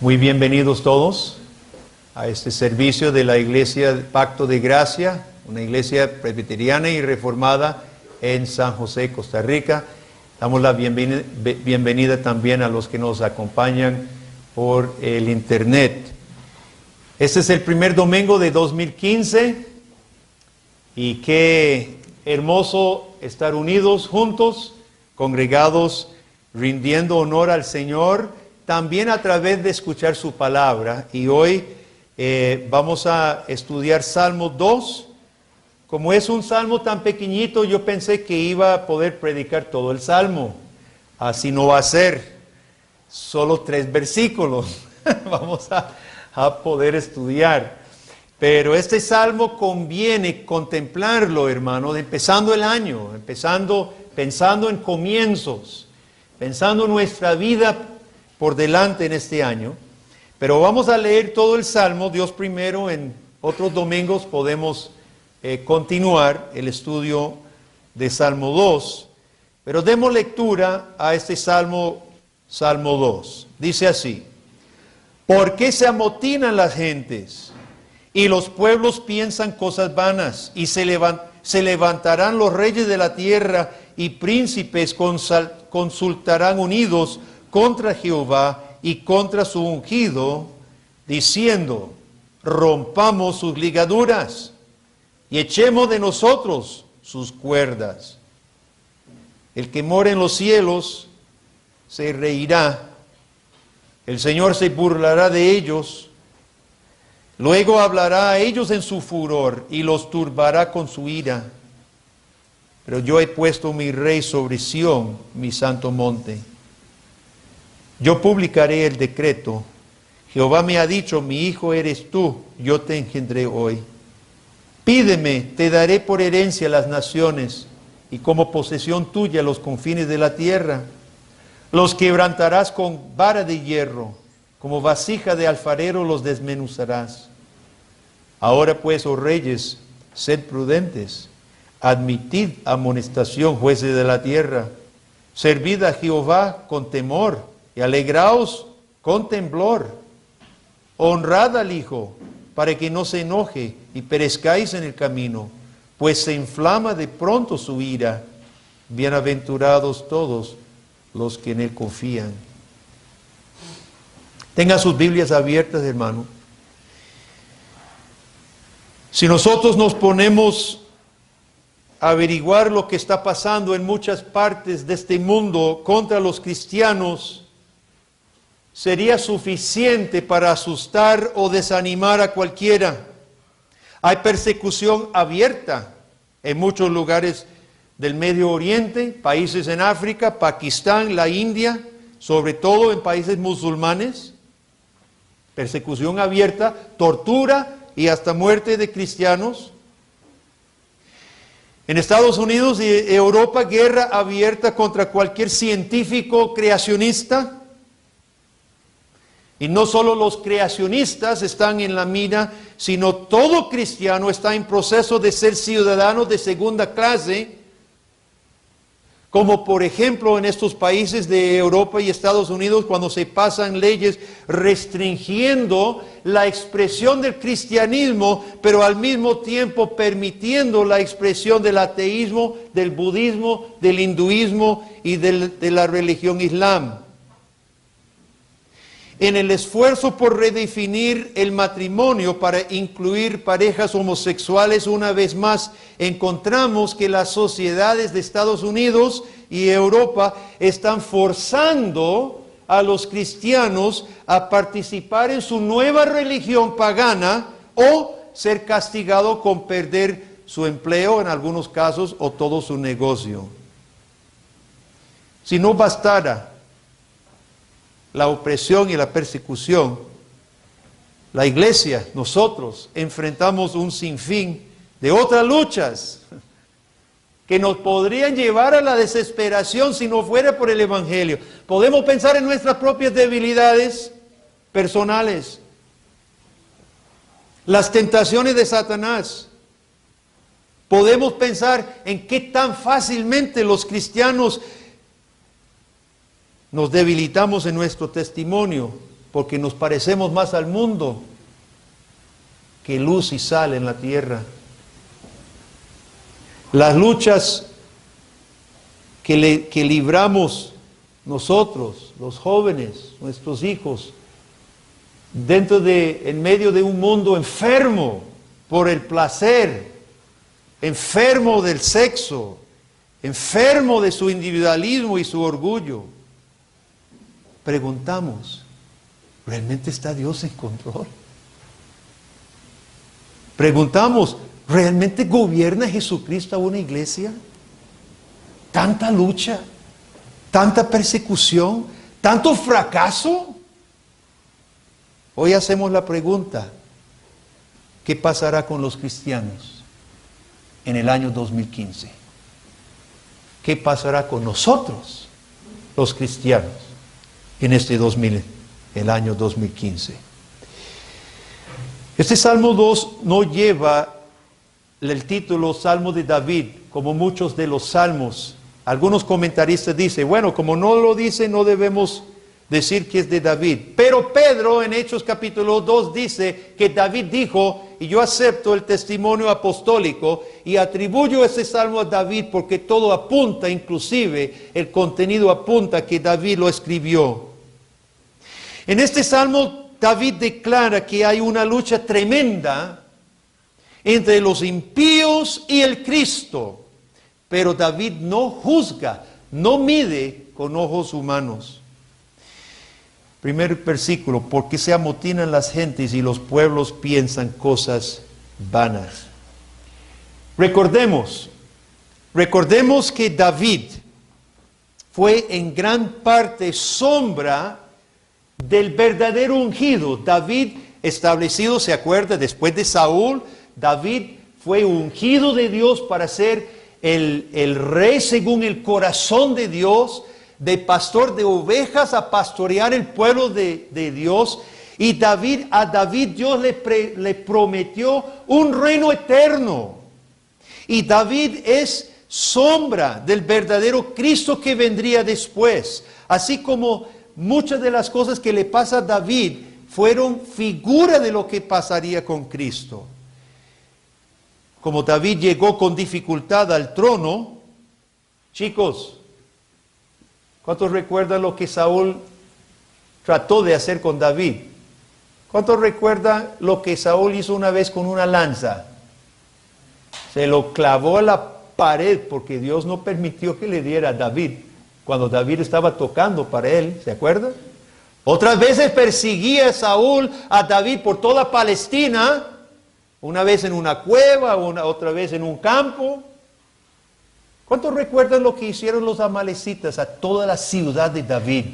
Muy bienvenidos todos a este servicio de la Iglesia Pacto de Gracia, una iglesia presbiteriana y reformada en San José, Costa Rica. Damos la bienvenida también a los que nos acompañan por el internet. Este es el primer domingo de 2015 y qué hermoso estar unidos juntos, congregados, rindiendo honor al Señor, también a través de escuchar su palabra. Y hoy vamos a estudiar Salmo 2. Como es un salmo tan pequeñito, yo pensé que iba a poder predicar todo el salmo. Así no va a ser. Solo 3 versículos vamos a poder estudiar. Pero este salmo conviene contemplarlo, hermano, empezando el año, pensando en comienzos, pensando en nuestra vida por delante en este año. Pero vamos a leer todo el salmo. Dios primero, en otros domingos podemos continuar el estudio de Salmo 2. Pero demos lectura a este Salmo 2. Dice así: ¿Por qué se amotinan las gentes y los pueblos piensan cosas vanas? Y se levantarán los reyes de la tierra y príncipes consultarán unidos contra Jehová y contra su ungido, diciendo: rompamos sus ligaduras y echemos de nosotros sus cuerdas. El que mora en los cielos se reirá, el Señor se burlará de ellos, luego hablará a ellos en su furor y los turbará con su ira. Pero yo he puesto mi rey sobre Sión, mi santo monte. Yo publicaré el decreto. Jehová me ha dicho: mi hijo eres tú, yo te engendré hoy. Pídeme, te daré por herencia las naciones, y como posesión tuya los confines de la tierra. Los quebrantarás con vara de hierro, como vasija de alfarero los desmenuzarás. Ahora pues, oh reyes, sed prudentes, admitid amonestación, jueces de la tierra. Servid a Jehová con temor, y alegraos con temblor. Honrad al Hijo, para que no se enoje y perezcáis en el camino, pues se inflama de pronto su ira. Bienaventurados todos los que en Él confían. Tengan sus Biblias abiertas, hermano. Si nosotros nos ponemos a averiguar lo que está pasando en muchas partes de este mundo contra los cristianos, sería suficiente para asustar o desanimar a cualquiera. Hay persecución abierta en muchos lugares del Medio Oriente, países en África, Pakistán, la India, sobre todo en países musulmanes. Persecución abierta, tortura y hasta muerte de cristianos. En Estados Unidos y Europa, guerra abierta contra cualquier científico creacionista. Y no solo los creacionistas están en la mira, sino todo cristiano está en proceso de ser ciudadano de segunda clase, como por ejemplo en estos países de Europa y Estados Unidos, cuando se pasan leyes restringiendo la expresión del cristianismo, pero al mismo tiempo permitiendo la expresión del ateísmo, del budismo, del hinduismo y de la religión islam. En el esfuerzo por redefinir el matrimonio para incluir parejas homosexuales, una vez más encontramos que las sociedades de Estados Unidos y Europa están forzando a los cristianos a participar en su nueva religión pagana o ser castigado con perder su empleo en algunos casos o todo su negocio. Si no bastara la opresión y la persecución, la iglesia, nosotros enfrentamos un sinfín de otras luchas que nos podrían llevar a la desesperación si no fuera por el Evangelio. Podemos pensar en nuestras propias debilidades personales, las tentaciones de Satanás. Podemos pensar en qué tan fácilmente los cristianos nos debilitamos en nuestro testimonio porque nos parecemos más al mundo que luz y sal en la tierra. Las luchas que libramos nosotros, los jóvenes, nuestros hijos, en medio de un mundo enfermo por el placer, enfermo del sexo, enfermo de su individualismo y su orgullo. Preguntamos, ¿realmente está Dios en control? Preguntamos, ¿realmente gobierna Jesucristo a una iglesia? ¿Tanta lucha? ¿Tanta persecución? ¿Tanto fracaso? Hoy hacemos la pregunta, ¿qué pasará con los cristianos en el año 2015? ¿Qué pasará con nosotros, los cristianos, en el año 2015? Este Salmo 2 no lleva el título Salmo de David, como muchos de los salmos. Algunos comentaristas dicen, bueno, como no lo dice, no debemos decir que es de David. Pero Pedro en Hechos capítulo 2 dice que David dijo, y yo acepto el testimonio apostólico y atribuyo ese salmo a David porque todo apunta, inclusive el contenido apunta que David lo escribió. En este salmo David declara que hay una lucha tremenda entre los impíos y el Cristo, pero David no juzga, no mide con ojos humanos. Primer versículo, ¿por qué se amotinan las gentes y los pueblos piensan cosas vanas? Recordemos que David fue en gran parte sombra del verdadero ungido. David establecido, ¿se acuerda? Después de Saúl, David fue ungido de Dios para ser el rey según el corazón de Dios, de pastor de ovejas a pastorear el pueblo de Dios. Y a David Dios le prometió un reino eterno. Y David es sombra del verdadero Cristo que vendría después. Así como muchas de las cosas que le pasa a David fueron figura de lo que pasaría con Cristo. Como David llegó con dificultad al trono, chicos, ¿cuántos recuerdan lo que Saúl trató de hacer con David? ¿Cuántos recuerdan lo que Saúl hizo una vez con una lanza? Se lo clavó a la pared porque Dios no permitió que le diera a David cuando David estaba tocando para él, ¿se acuerdan? Otras veces persiguía Saúl a David por toda Palestina, una vez en una cueva, otra vez en un campo. ¿Cuántos recuerdan lo que hicieron los amalecitas a toda la ciudad de David?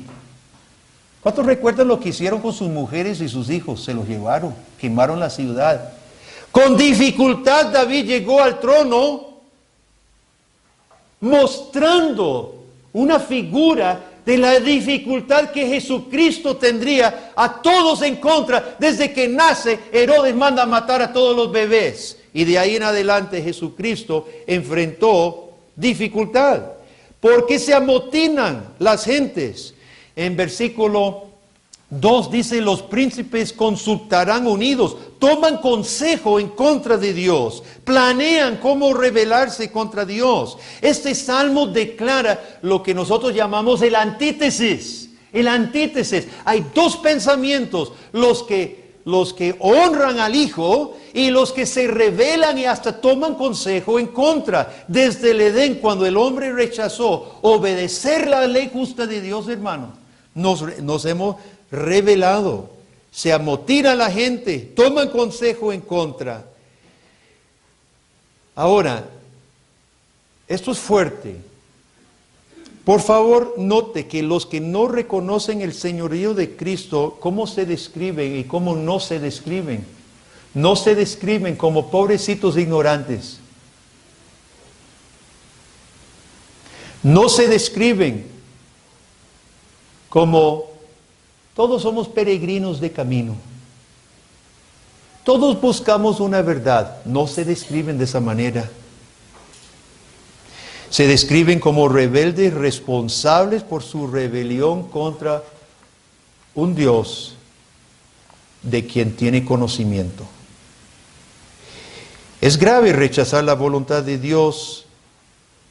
¿Cuántos recuerdan lo que hicieron con sus mujeres y sus hijos? Se los llevaron, quemaron la ciudad. Con dificultad David llegó al trono, mostrando una figura de la dificultad que Jesucristo tendría a todos en contra. Desde que nace, Herodes manda a matar a todos los bebés. Y de ahí en adelante Jesucristo enfrentó dificultad. ¿Por qué se amotinan las gentes? En versículo 2 dice, los príncipes consultarán unidos, toman consejo en contra de Dios, planean cómo rebelarse contra Dios. Este salmo declara lo que nosotros llamamos el antítesis. El antítesis. Hay dos pensamientos, los que honran al Hijo y los que se rebelan y hasta toman consejo en contra. Desde el Edén, cuando el hombre rechazó obedecer la ley justa de Dios, hermano, nos hemos rebelado. Se amotina la gente, toman consejo en contra. Ahora, esto es fuerte. Por favor, note que los que no reconocen el señorío de Cristo, cómo se describen y cómo no se describen. No se describen como pobrecitos ignorantes. No se describen como todos somos peregrinos de camino. Todos buscamos una verdad. No se describen de esa manera. Se describen como rebeldes responsables por su rebelión contra un Dios de quien tiene conocimiento. Es grave rechazar la voluntad de Dios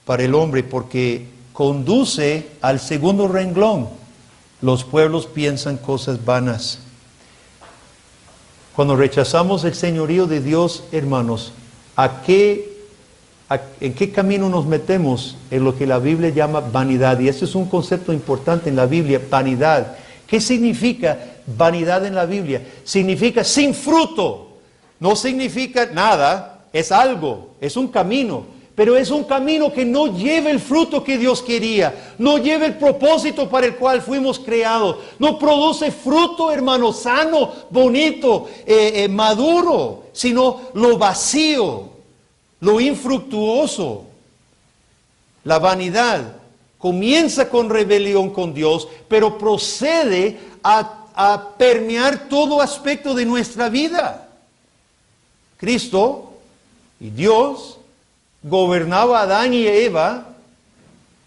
para el hombre porque conduce al segundo renglón. Los pueblos piensan cosas vanas. Cuando rechazamos el señorío de Dios, hermanos, ¿en qué camino nos metemos? En lo que la Biblia llama vanidad. Y este es un concepto importante en la Biblia, vanidad. ¿Qué significa vanidad en la Biblia? Significa sin fruto. No significa nada, es algo, es un camino. Pero es un camino que no lleva el fruto que Dios quería. No lleva el propósito para el cual fuimos creados. No produce fruto, hermano, sano, bonito, maduro, sino lo vacío, lo infructuoso. La vanidad comienza con rebelión con Dios, pero procede a permear todo aspecto de nuestra vida. Cristo y Dios gobernaba a Adán y Eva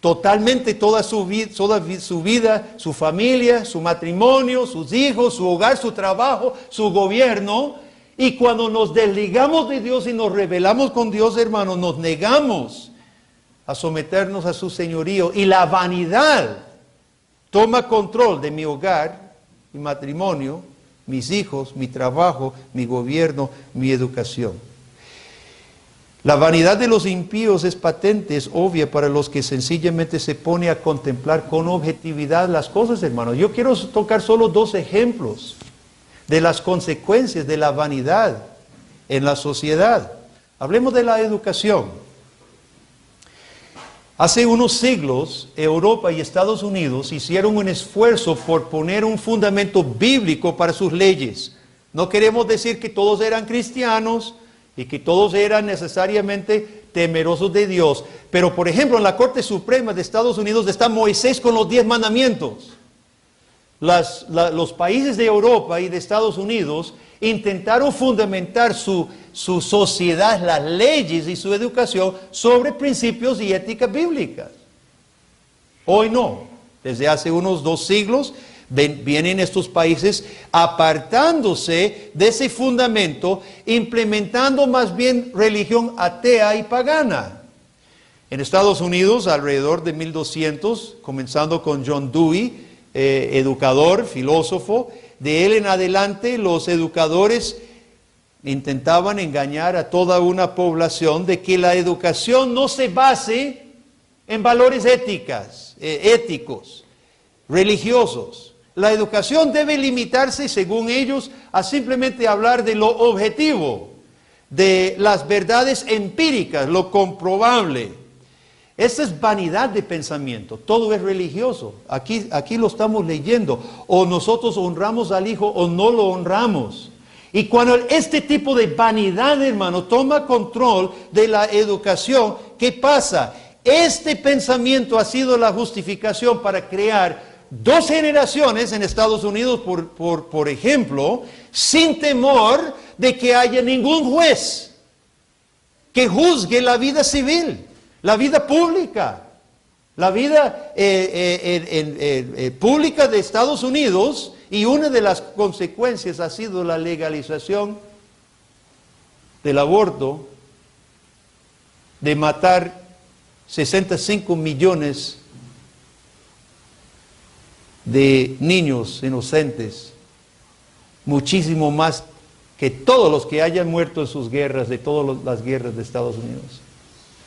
totalmente toda su vida, su familia, su matrimonio, sus hijos, su hogar, su trabajo, su gobierno. Y cuando nos desligamos de Dios y nos rebelamos con Dios, hermanos, nos negamos a someternos a su señorío. Y la vanidad toma control de mi hogar, mi matrimonio, mis hijos, mi trabajo, mi gobierno, mi educación. La vanidad de los impíos es patente, es obvia para los que sencillamente se pone a contemplar con objetividad las cosas, hermanos. Yo quiero tocar solo 2 ejemplos de las consecuencias de la vanidad en la sociedad. Hablemos de la educación. Hace unos siglos, Europa y Estados Unidos hicieron un esfuerzo por poner un fundamento bíblico para sus leyes. No queremos decir que todos eran cristianos y que todos eran necesariamente temerosos de Dios. Pero, por ejemplo, en la Corte Suprema de Estados Unidos está Moisés con los 10 mandamientos. Los países de Europa y de Estados Unidos intentaron fundamentar su sociedad, las leyes y su educación sobre principios y éticas bíblicas. Hoy no. Desde hace unos 2 siglos vienen estos países apartándose de ese fundamento, implementando más bien religión atea y pagana. En Estados Unidos, alrededor de 1200, comenzando con John Dewey, educador, filósofo, de él en adelante los educadores intentaban engañar a toda una población de que la educación no se base en valores éticos, religiosos. La educación debe limitarse, según ellos, a simplemente hablar de lo objetivo, de las verdades empíricas, lo comprobable. Esa es vanidad de pensamiento, todo es religioso. Aquí lo estamos leyendo. O nosotros honramos al Hijo o no lo honramos. Y cuando este tipo de vanidad, hermano, toma control de la educación, ¿qué pasa? Este pensamiento ha sido la justificación para crear 2 generaciones en Estados Unidos, por ejemplo, sin temor de que haya ningún juez que juzgue la vida civil, la vida pública, la vida pública de Estados Unidos. Y una de las consecuencias ha sido la legalización del aborto, de matar 65 millones de niños inocentes, muchísimo más que todos los que hayan muerto en sus guerras, de todas las guerras de Estados Unidos.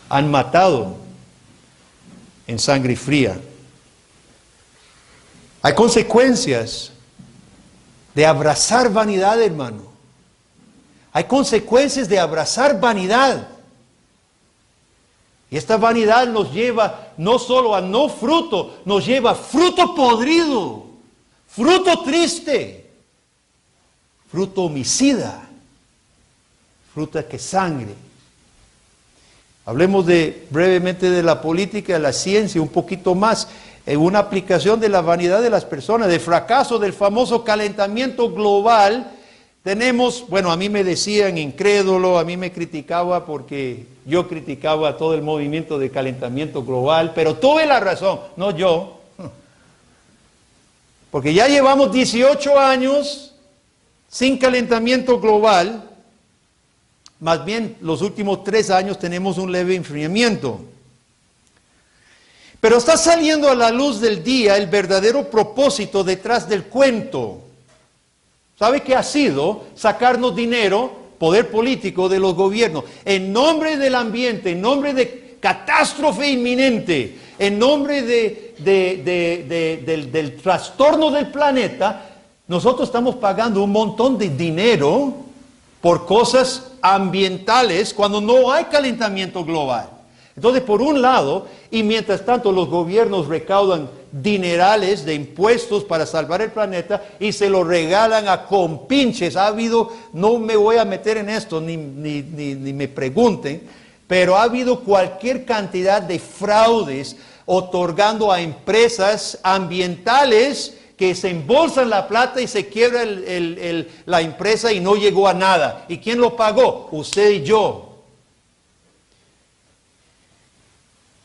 Han matado en sangre fría. Hay consecuencias de abrazar vanidad, hermano. Hay consecuencias de abrazar vanidad. Y esta vanidad nos lleva no solo a no fruto, nos lleva a fruto podrido, fruto triste, fruto homicida, fruta que sangre. Hablemos brevemente de la política, de la ciencia, un poquito más, en una aplicación de la vanidad de las personas, del fracaso del famoso calentamiento global. Tenemos, bueno, a mí me decían incrédulo, a mí me criticaba porque yo criticaba todo el movimiento de calentamiento global, pero tuve la razón, no yo, porque ya llevamos 18 años sin calentamiento global, más bien los últimos 3 años tenemos un leve enfriamiento. Pero está saliendo a la luz del día el verdadero propósito detrás del cuento. ¿Sabe qué ha sido? Sacarnos dinero, poder político de los gobiernos, en nombre del ambiente, en nombre de catástrofe inminente, en nombre del trastorno del planeta. Nosotros estamos pagando un montón de dinero por cosas ambientales cuando no hay calentamiento global. Entonces, por un lado, y mientras tanto los gobiernos recaudan dinerales de impuestos para salvar el planeta y se lo regalan a compinches. Ha habido, no me voy a meter en esto, ni me pregunten, pero ha habido cualquier cantidad de fraudes otorgando a empresas ambientales que se embolsan la plata y se quiebra la empresa y no llegó a nada. ¿Y quién lo pagó? Usted y yo.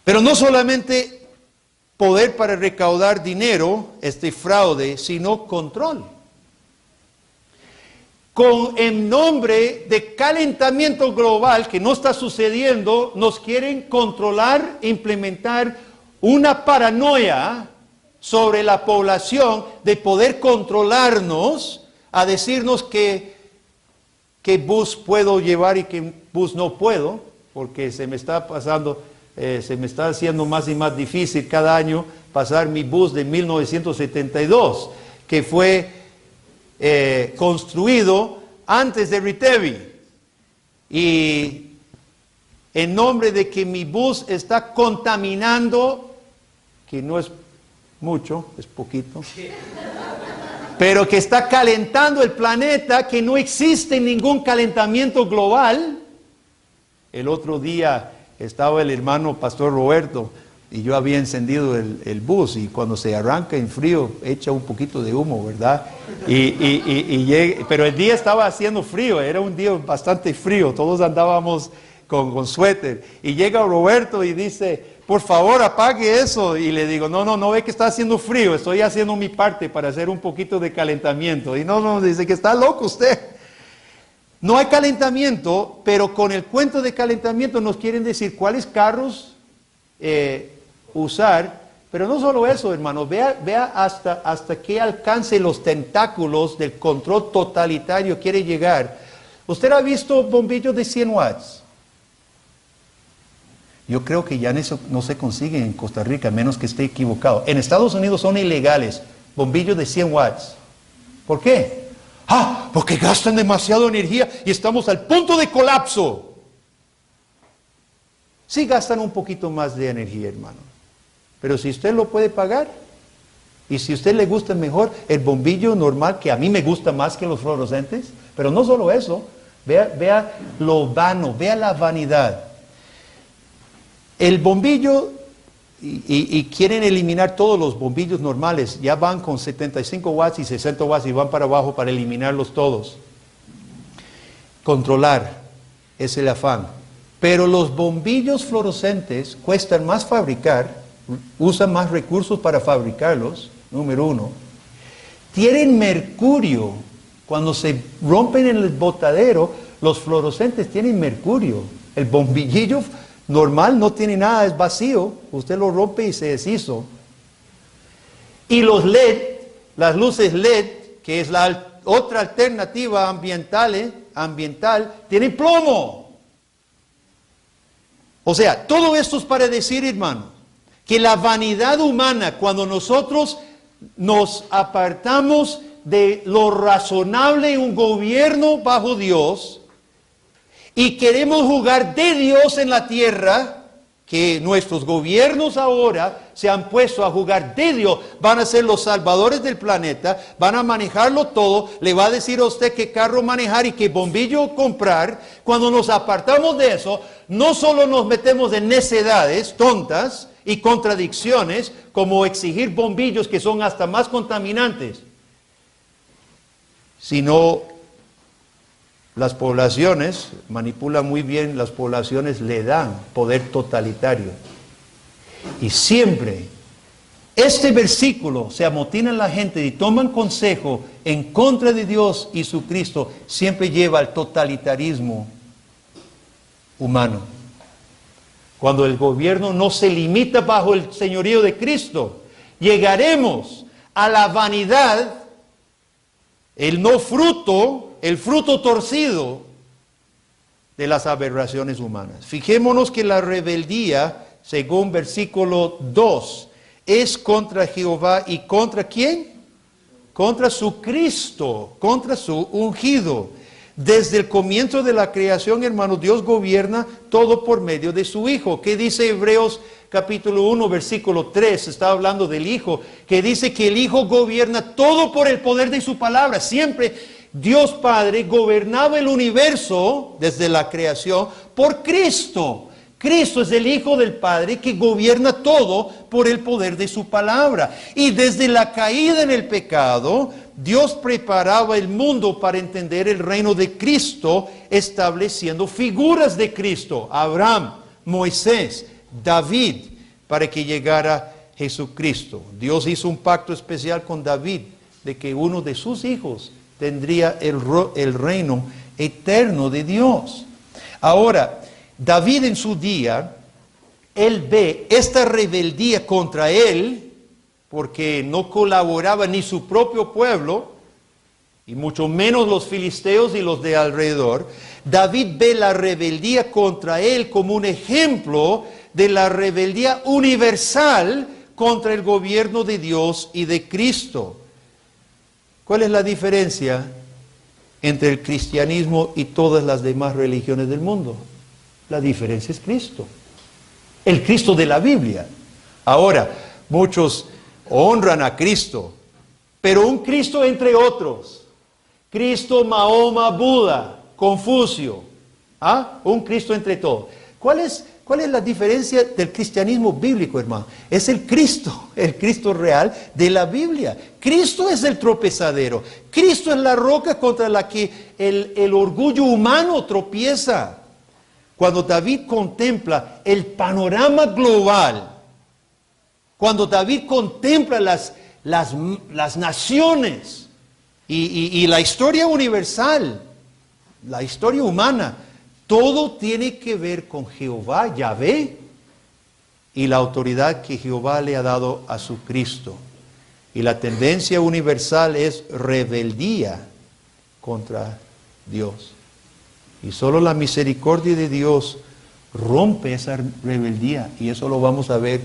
Pero no solamente poder para recaudar dinero, este fraude, sino control. En nombre de calentamiento global que no está sucediendo, nos quieren controlar, implementar una paranoia sobre la población de poder controlarnos, a decirnos qué bus puedo llevar y qué bus no puedo, porque se me está pasando... se me está haciendo más y más difícil cada año pasar mi bus de 1972, que fue construido antes de Ritevi. Y en nombre de que mi bus está contaminando, que no es mucho, es poquito, pero que está calentando el planeta, que no existe ningún calentamiento global. El otro día estaba el hermano Pastor Roberto y yo había encendido el bus, y cuando se arranca en frío echa un poquito de humo, ¿verdad? Pero el día estaba haciendo frío, era un día bastante frío, todos andábamos con suéter, y llega Roberto y dice: por favor apague eso, y le digo: no ve que está haciendo frío, estoy haciendo mi parte para hacer un poquito de calentamiento. Y no, dice que está loco usted. No hay calentamiento, pero con el cuento de calentamiento nos quieren decir cuáles carros usar. Pero no solo eso, hermano, vea hasta qué alcance los tentáculos del control totalitario quiere llegar. ¿Usted ha visto bombillos de 100 watts? Yo creo que ya eso no se consigue en Costa Rica, a menos que esté equivocado. En Estados Unidos son ilegales bombillos de 100 watts. ¿Por qué? Porque gastan demasiada energía y estamos al punto de colapso. Sí gastan un poquito más de energía, hermano. Pero si usted lo puede pagar, y si a usted le gusta mejor el bombillo normal, que a mí me gusta más que los fluorescentes, pero no solo eso, vea lo vano, vea la vanidad. El bombillo, y quieren eliminar todos los bombillos normales, ya van con 75 watts y 60 watts y van para abajo para eliminarlos todos. Controlar es el afán. Pero los bombillos fluorescentes cuestan más fabricar, usan más recursos para fabricarlos, número uno. Tienen mercurio. Cuando se rompen en el botadero, los fluorescentes tienen mercurio. El bombillillo normal no tiene nada, es vacío. Usted lo rompe y se deshizo. Y los LED, las luces LED, que es la otra alternativa ambiental, tienen plomo. O sea, todo esto es para decir, hermano, que la vanidad humana, cuando nosotros nos apartamos de lo razonable en un gobierno bajo Dios, y queremos jugar de Dios en la tierra, que nuestros gobiernos ahora se han puesto a jugar de Dios, van a ser los salvadores del planeta, van a manejarlo todo, le va a decir a usted qué carro manejar y qué bombillo comprar. Cuando nos apartamos de eso, no solo nos metemos en necedades tontas y contradicciones, como exigir bombillos que son hasta más contaminantes, sino las poblaciones, manipulan muy bien, las poblaciones le dan poder totalitario. Y siempre este versículo se amotina en la gente y toman consejo en contra de Dios y su Cristo, siempre lleva al totalitarismo humano. Cuando el gobierno no se limita bajo el señorío de Cristo, llegaremos a la vanidad, el no fruto, el fruto torcido de las aberraciones humanas. Fijémonos que la rebeldía, según versículo 2, es contra Jehová y contra ¿quién? Contra su Cristo, contra su ungido. Desde el comienzo de la creación, hermanos, Dios gobierna todo por medio de su Hijo. ¿Qué dice Hebreos capítulo 1, versículo 3? Está hablando del Hijo, que dice que el Hijo gobierna todo por el poder de su palabra. Siempre Dios Padre gobernaba el universo desde la creación por Cristo. Cristo es el Hijo del Padre que gobierna todo por el poder de su palabra. Y desde la caída en el pecado, Dios preparaba el mundo para entender el reino de Cristo, estableciendo figuras de Cristo. Abraham, Moisés, David, para que llegara Jesucristo. Dios hizo un pacto especial con David, de que uno de sus hijos tendría el reino eterno de Dios. Ahora, David en su día, él ve esta rebeldía contra él, porque no colaboraba ni su propio pueblo, y mucho menos los filisteos y los de alrededor. David ve la rebeldía contra él como un ejemplo de la rebeldía universal contra el gobierno de Dios y de Cristo. ¿Cuál es la diferencia entre el cristianismo y todas las demás religiones del mundo? La diferencia es Cristo, el Cristo de la Biblia. Ahora, muchos honran a Cristo, pero un Cristo entre otros. Cristo, Mahoma, Buda, Confucio. Un Cristo entre todos. ¿Cuál es la diferencia del cristianismo bíblico, hermano? Es el Cristo real de la Biblia. Cristo es el tropezadero. Cristo es la roca contra la que el orgullo humano tropieza. Cuando David contempla el panorama global, cuando David contempla las naciones y la historia universal, la historia humana, todo tiene que ver con Jehová, Yahvé, y la autoridad que Jehová le ha dado a su Cristo. Y la tendencia universal es rebeldía contra Dios. Y solo la misericordia de Dios rompe esa rebeldía. Y eso lo vamos a ver,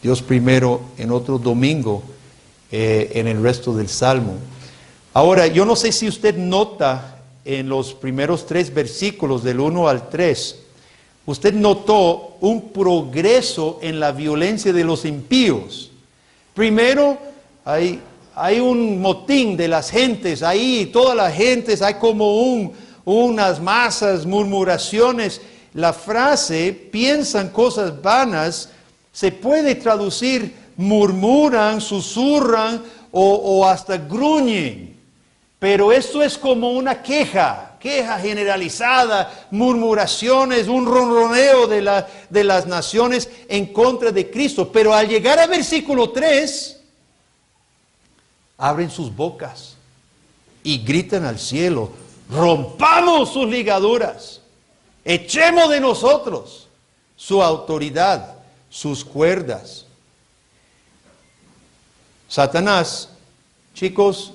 Dios primero, en otro domingo, en el resto del Salmo. Ahora, yo no sé si usted nota en los primeros 3 versículos, del 1 al 3, usted notó un progreso en la violencia de los impíos. Primero, hay un motín de las gentes, ahí todas las gentes, hay como unas masas, murmuraciones. La frase, piensan cosas vanas, se puede traducir, murmuran, susurran o hasta gruñen. Pero esto es como una queja generalizada, murmuraciones, un ronroneo de las naciones en contra de Cristo. Pero al llegar al versículo 3, abren sus bocas y gritan al cielo: rompamos sus ligaduras, echemos de nosotros su autoridad, sus cuerdas. Satanás, chicos,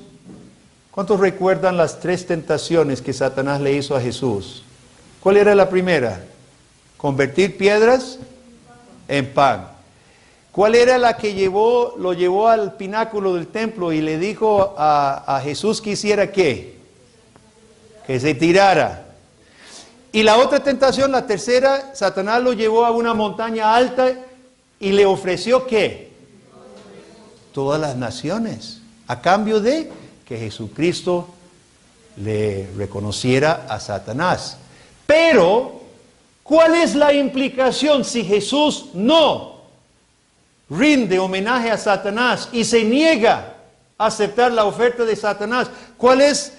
¿cuántos recuerdan las 3 tentaciones que Satanás le hizo a Jesús? ¿Cuál era la primera? Convertir piedras en pan. ¿Cuál era la que lo llevó al pináculo del templo y le dijo a Jesús que hiciera qué? Que se tirara. Y la otra tentación, la tercera, Satanás lo llevó a una montaña alta y le ofreció ¿qué? Todas las naciones, a cambio de que Jesucristo le reconociera a Satanás. Pero, ¿cuál es la implicación si Jesús no rinde homenaje a Satanás y se niega a aceptar la oferta de Satanás? ¿Cuál es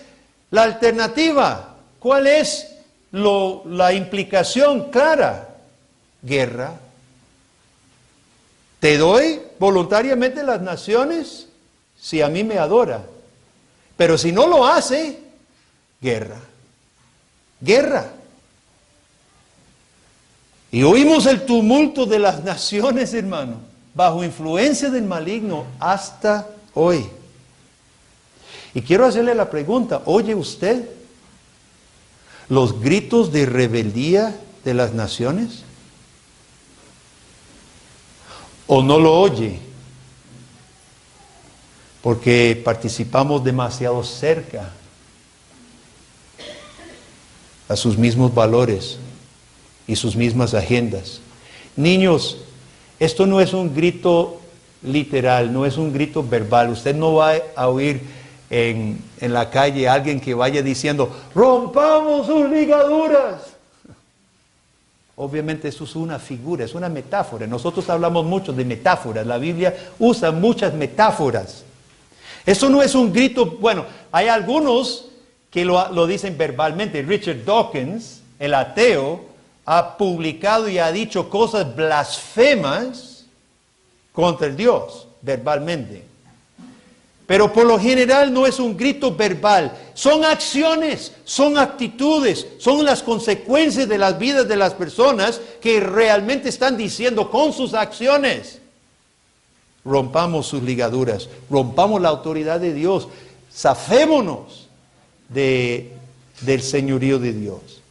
la alternativa? ¿Cuál es la implicación clara? Guerra. Te doy voluntariamente las naciones si a mí me adora. Pero si no lo hace, guerra. Guerra. Y oímos el tumulto de las naciones, hermano, bajo influencia del maligno hasta hoy. Y quiero hacerle la pregunta, ¿oye usted los gritos de rebeldía de las naciones? ¿O no lo oye? Porque participamos demasiado cerca a sus mismos valores y sus mismas agendas. Niños, esto no es un grito literal, no es un grito verbal. Usted no va a oír en la calle a alguien que vaya diciendo, rompamos sus ligaduras. Obviamente eso es una figura, es una metáfora. Nosotros hablamos mucho de metáforas. La Biblia usa muchas metáforas. Eso no es un grito, bueno, hay algunos que lo dicen verbalmente. Richard Dawkins, el ateo, ha publicado y ha dicho cosas blasfemas contra el Dios, verbalmente. Pero por lo general no es un grito verbal. Son acciones, son actitudes, son las consecuencias de las vidas de las personas que realmente están diciendo con sus acciones. Rompamos sus ligaduras, rompamos la autoridad de Dios, zafémonos del señorío de Dios.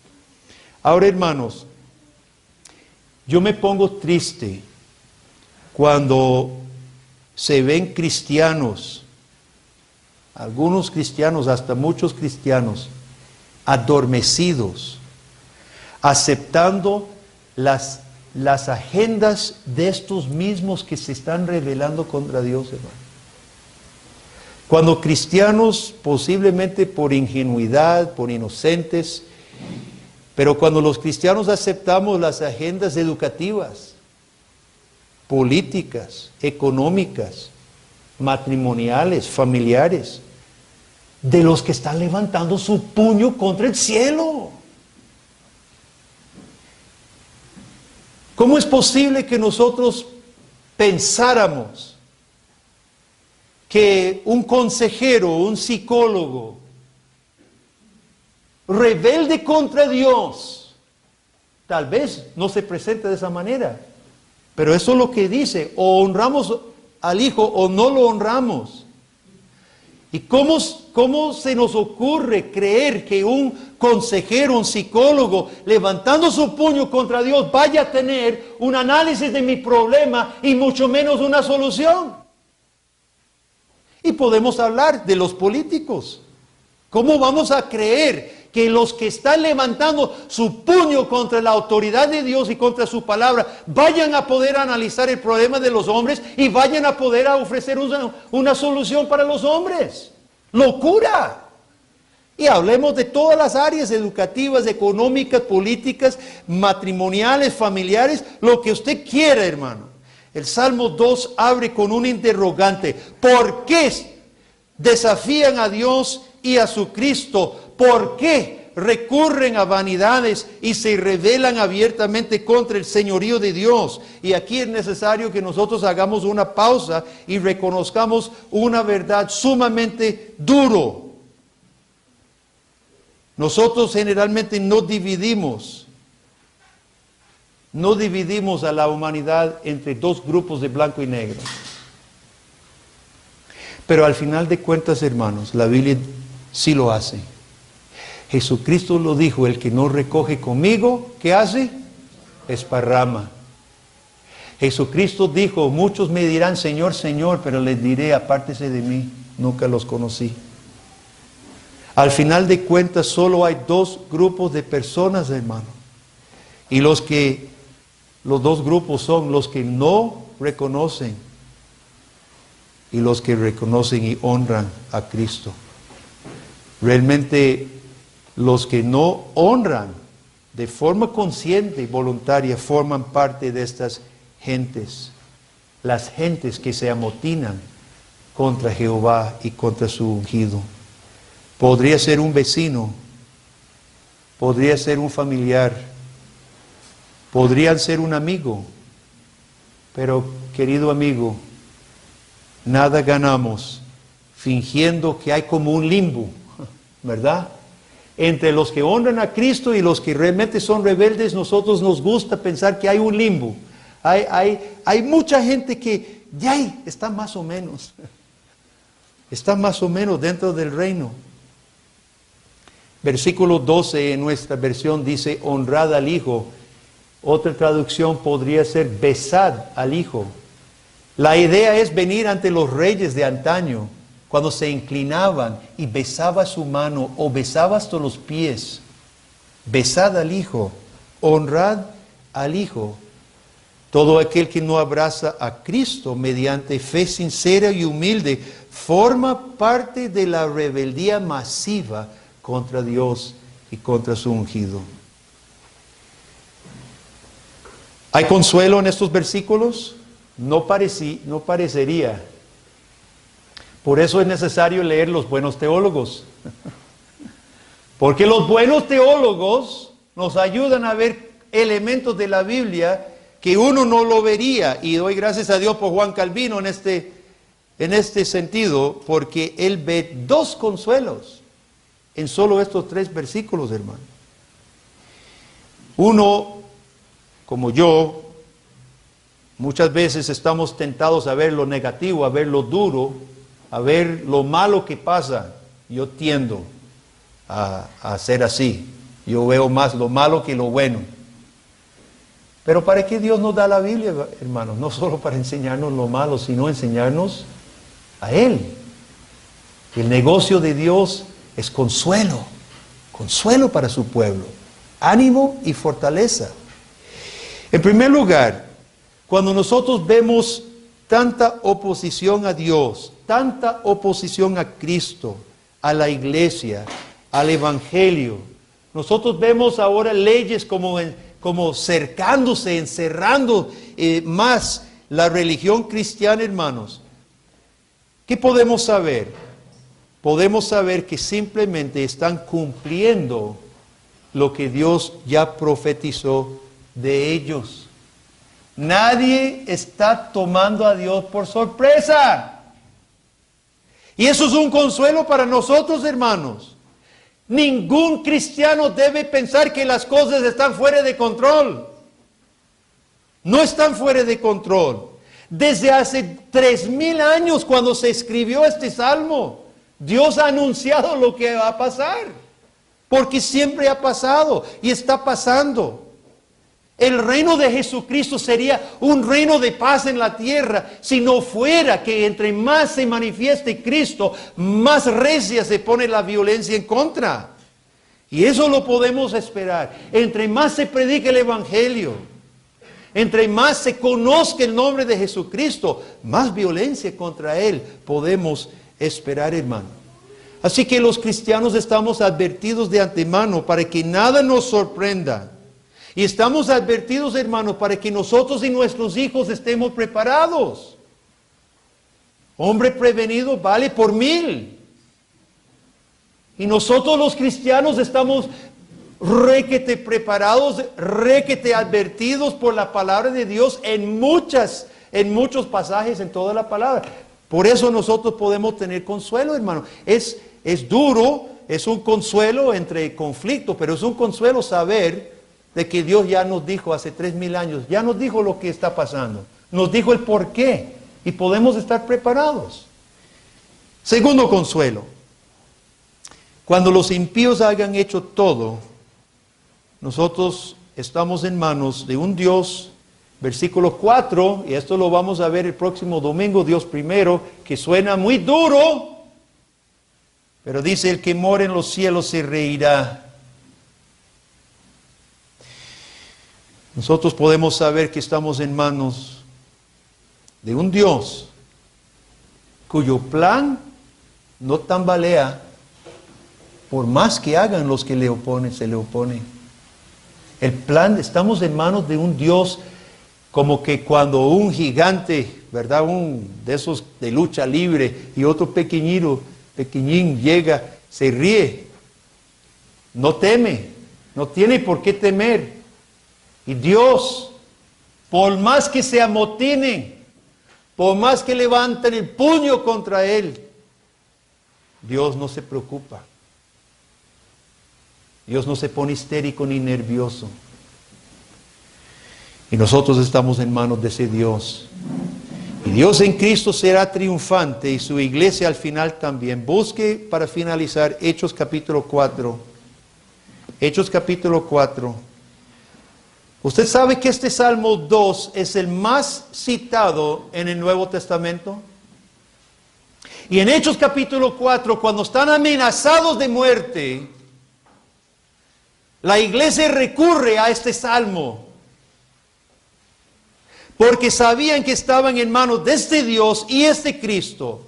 Ahora, hermanos, yo me pongo triste cuando se ven cristianos, algunos cristianos, hasta muchos cristianos, adormecidos, aceptando las agendas de estos mismos que se están rebelando contra Dios, hermano. Cuando cristianos, posiblemente por ingenuidad, por inocentes, pero cuando los cristianos aceptamos las agendas educativas, políticas, económicas, matrimoniales, familiares, de los que están levantando su puño contra el cielo. ¿Cómo es posible que nosotros pensáramos que un consejero, un psicólogo, rebelde contra Dios, tal vez no se presente de esa manera, pero eso es lo que dice, o honramos al Hijo o no lo honramos? ¿Y cómo se nos ocurre creer que un consejero, un psicólogo, levantando su puño contra Dios, vaya a tener un análisis de mi problema y mucho menos una solución? Y podemos hablar de los políticos. ¿Cómo vamos a creer que los que están levantando su puño contra la autoridad de Dios y contra su palabra vayan a poder analizar el problema de los hombres y vayan a poder ofrecer una solución para los hombres? ¡Locura! Y hablemos de todas las áreas educativas, económicas, políticas, matrimoniales, familiares, lo que usted quiera, hermano. El Salmo 2 abre con un interrogante. ¿Por qué desafían a Dios y a su Cristo? ¿Por qué recurren a vanidades y se rebelan abiertamente contra el señorío de Dios? Y aquí es necesario que nosotros hagamos una pausa y reconozcamos una verdad sumamente duro. Nosotros generalmente no dividimos a la humanidad entre dos grupos de blanco y negro. Pero al final de cuentas, hermanos, la Biblia sí lo hace. Jesucristo lo dijo, el que no recoge conmigo, ¿qué hace? Esparrama. Jesucristo dijo, muchos me dirán, Señor, Señor, pero les diré, apártese de mí, nunca los conocí. Al final de cuentas, solo hay dos grupos de personas, hermano. Y los dos grupos son los que no reconocen y los que reconocen y honran a Cristo. Realmente, los que no honran de forma consciente y voluntaria forman parte de estas gentes. Las gentes que se amotinan contra Jehová y contra su ungido. Podría ser un vecino, podría ser un familiar, podrían ser un amigo, pero querido amigo, nada ganamos fingiendo que hay como un limbo, ¿verdad? Entre los que honran a Cristo y los que realmente son rebeldes, nosotros nos gusta pensar que hay un limbo. Hay mucha gente que ya está más o menos. Está más o menos dentro del reino. Versículo 12 en nuestra versión dice, honrad al Hijo. Otra traducción podría ser, besad al Hijo. La idea es venir ante los reyes de antaño, cuando se inclinaban y besaba su mano o besaba hasta los pies. Besad al Hijo, honrad al Hijo. Todo aquel que no abraza a Cristo mediante fe sincera y humilde forma parte de la rebeldía masiva contra Dios y contra su ungido. ¿Hay consuelo en estos versículos? No parecería. Por eso es necesario leer los buenos teólogos. Porque los buenos teólogos nos ayudan a ver elementos de la Biblia que uno no lo vería. Y doy gracias a Dios por Juan Calvino en este sentido, porque él ve dos consuelos en solo estos 3 versículos, hermano. Uno, como yo, muchas veces estamos tentados a ver lo negativo, a ver lo duro, a ver lo malo que pasa. Yo tiendo a ser así. Yo veo más lo malo que lo bueno. Pero ¿para qué Dios nos da la Biblia, hermanos? No solo para enseñarnos lo malo, sino enseñarnos a Él. El negocio de Dios es consuelo, consuelo para su pueblo, ánimo y fortaleza. En primer lugar, cuando nosotros vemos tanta oposición a Dios, tanta oposición a Cristo, a la iglesia, al evangelio, nosotros vemos ahora leyes como cercándose, encerrando más la religión cristiana, hermanos. ¿Qué podemos saber? Podemos saber que simplemente están cumpliendo lo que Dios ya profetizó de ellos. Nadie está tomando a Dios por sorpresa. Y eso es un consuelo para nosotros, hermanos. Ningún cristiano debe pensar que las cosas están fuera de control. No están fuera de control. Desde hace 3000 años, cuando se escribió este salmo, Dios ha anunciado lo que va a pasar, porque siempre ha pasado y está pasando. El reino de Jesucristo sería un reino de paz en la tierra si no fuera que entre más se manifieste Cristo, más recia se pone la violencia en contra. Y eso lo podemos esperar. Entre más se predique el Evangelio, entre más se conozca el nombre de Jesucristo, más violencia contra Él podemos esperar, hermano. Así que los cristianos estamos advertidos de antemano para que nada nos sorprenda. Y estamos advertidos, hermanos, para que nosotros y nuestros hijos estemos preparados. Hombre prevenido vale por 1000. Y nosotros los cristianos estamos requete preparados, requete advertidos por la palabra de Dios en muchos pasajes en toda la palabra. Por eso nosotros podemos tener consuelo, hermano. Es duro, es un consuelo entre conflictos, pero es un consuelo saber de que Dios ya nos dijo hace 3000 años, ya nos dijo lo que está pasando, nos dijo el por qué y podemos estar preparados. Segundo consuelo, cuando los impíos hayan hecho todo, nosotros estamos en manos de un Dios, versículo 4, y esto lo vamos a ver el próximo domingo, Dios primero, que suena muy duro, pero dice, el que mora en los cielos se reirá. Nosotros podemos saber que estamos en manos de un Dios cuyo plan no tambalea, por más que hagan los que le oponen, se le oponen. El plan, estamos en manos de un Dios como que cuando un gigante, ¿verdad? Un de esos de lucha libre y otro pequeñín llega, se ríe, no teme, no tiene por qué temer. Y Dios, por más que se amotinen, por más que levanten el puño contra él, Dios no se preocupa. Dios no se pone histérico ni nervioso. Y nosotros estamos en manos de ese Dios. Y Dios en Cristo será triunfante y su iglesia al final también. Busque para finalizar Hechos capítulo 4. Hechos capítulo 4. ¿Usted sabe que este Salmo 2 es el más citado en el Nuevo Testamento? Y en Hechos capítulo 4, cuando están amenazados de muerte, la iglesia recurre a este Salmo. Porque sabían que estaban en manos de este Dios y este Cristo.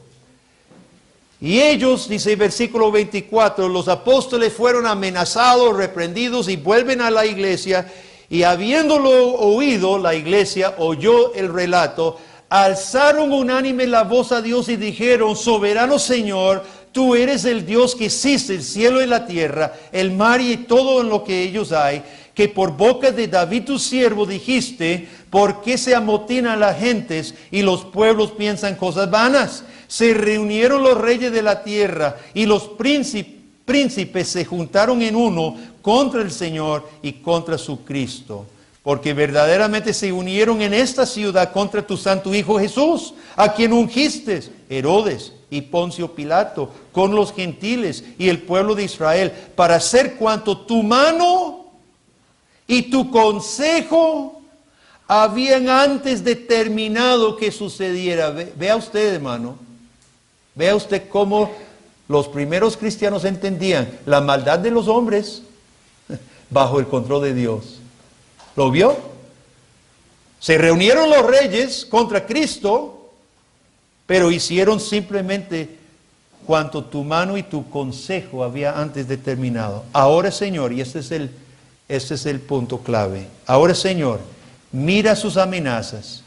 Y ellos, dice el versículo 24, los apóstoles fueron amenazados, reprendidos y vuelven a la iglesia. Y habiéndolo oído, la iglesia oyó el relato, alzaron unánime la voz a Dios y dijeron: soberano Señor, tú eres el Dios que hiciste el cielo y la tierra, el mar y todo en lo que ellos hay, que por boca de David tu siervo dijiste: ¿por qué se amotinan las gentes y los pueblos piensan cosas vanas? Se reunieron los reyes de la tierra y los príncipes se juntaron en uno contra el Señor y contra su Cristo. Porque verdaderamente se unieron en esta ciudad contra tu santo Hijo Jesús, a quien ungiste, Herodes y Poncio Pilato, con los gentiles y el pueblo de Israel, para hacer cuanto tu mano y tu consejo habían antes determinado que sucediera. Vea usted, hermano, vea usted cómo los primeros cristianos entendían la maldad de los hombres bajo el control de Dios. ¿Lo vio? Se reunieron los reyes contra Cristo, pero hicieron simplemente cuanto tu mano y tu consejo había antes determinado. Ahora, Señor, y este es el punto clave. Ahora, Señor, mira sus amenazas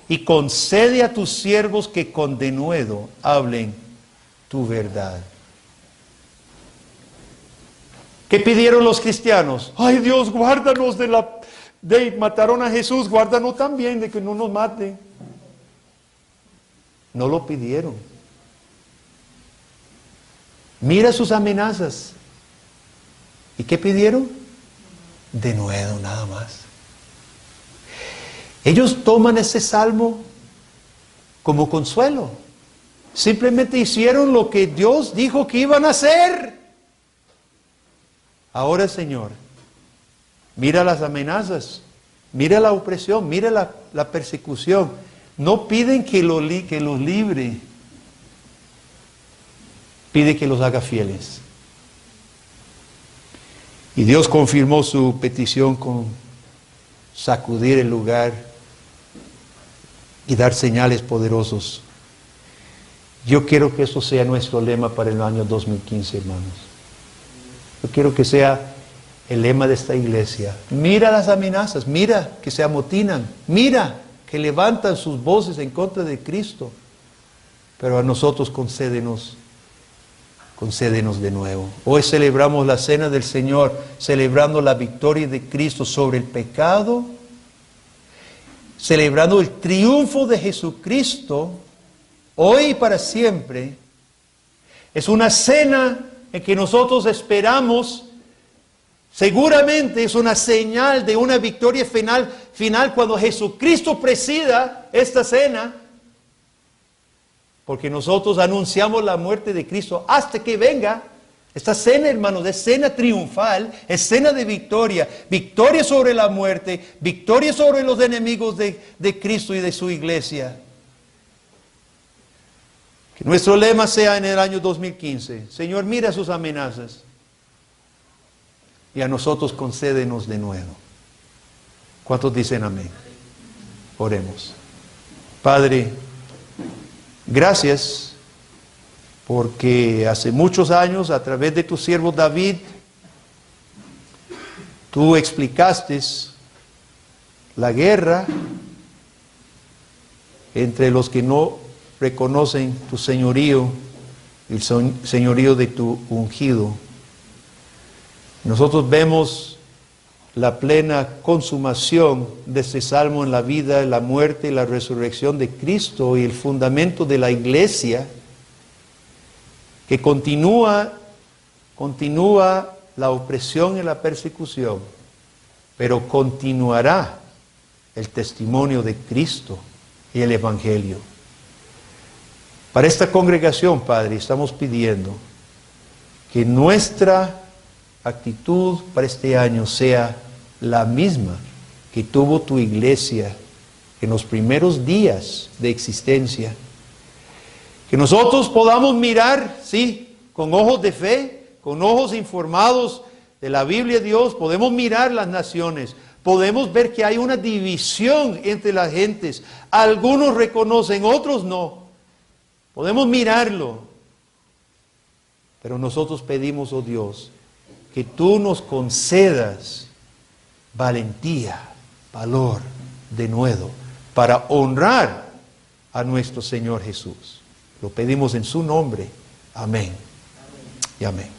y concede a tus siervos que con denuedo hablen tu verdad. ¿Qué pidieron los cristianos? Ay, Dios, guárdanos de mataron a Jesús, guárdanos también de que no nos maten. No lo pidieron. Mira sus amenazas. ¿Y qué pidieron? Denuedo, nada más. Ellos toman ese salmo como consuelo. Simplemente hicieron lo que Dios dijo que iban a hacer. Ahora, Señor, mira las amenazas, mira la opresión, mira la persecución. No piden que los libre, pide que los haga fieles. Y Dios confirmó su petición con sacudir el lugar y dar señales poderosos. Yo quiero que eso sea nuestro lema para el año 2015, hermanos. Yo quiero que sea el lema de esta iglesia. Mira las amenazas, mira que se amotinan, mira que levantan sus voces en contra de Cristo. Pero a nosotros concédenos de nuevo. Hoy celebramos la cena del Señor, celebrando la victoria de Cristo sobre el pecado, celebrando el triunfo de Jesucristo, hoy y para siempre. Es una cena en que nosotros esperamos, seguramente es una señal de una victoria final cuando Jesucristo presida esta cena, porque nosotros anunciamos la muerte de Cristo hasta que venga. Esta cena, hermanos, es cena triunfal, es cena de victoria, victoria sobre la muerte, victoria sobre los enemigos de Cristo y de su iglesia. Que nuestro lema sea en el año 2015, Señor, mira sus amenazas y a nosotros concédenos de nuevo. ¿Cuántos dicen amén? Oremos. Padre, gracias porque hace muchos años, a través de tu siervo David, tú explicaste la guerra entre los que no reconocen tu señorío, el señorío de tu ungido. Nosotros vemos la plena consumación de este salmo en la vida, la muerte y la resurrección de Cristo y el fundamento de la iglesia, que continúa la opresión y la persecución, pero continuará el testimonio de Cristo y el Evangelio. Para esta congregación, Padre, estamos pidiendo que nuestra actitud para este año sea la misma que tuvo tu iglesia en los primeros días de existencia. Que nosotros podamos mirar, sí, con ojos de fe, con ojos informados de la Biblia de Dios, podemos mirar las naciones, podemos ver que hay una división entre las gentes. Algunos reconocen, otros no. Podemos mirarlo. Pero nosotros pedimos, oh Dios, que tú nos concedas valentía, valor, denuedo, para honrar a nuestro Señor Jesús. Lo pedimos en su nombre. Amén. Y amén.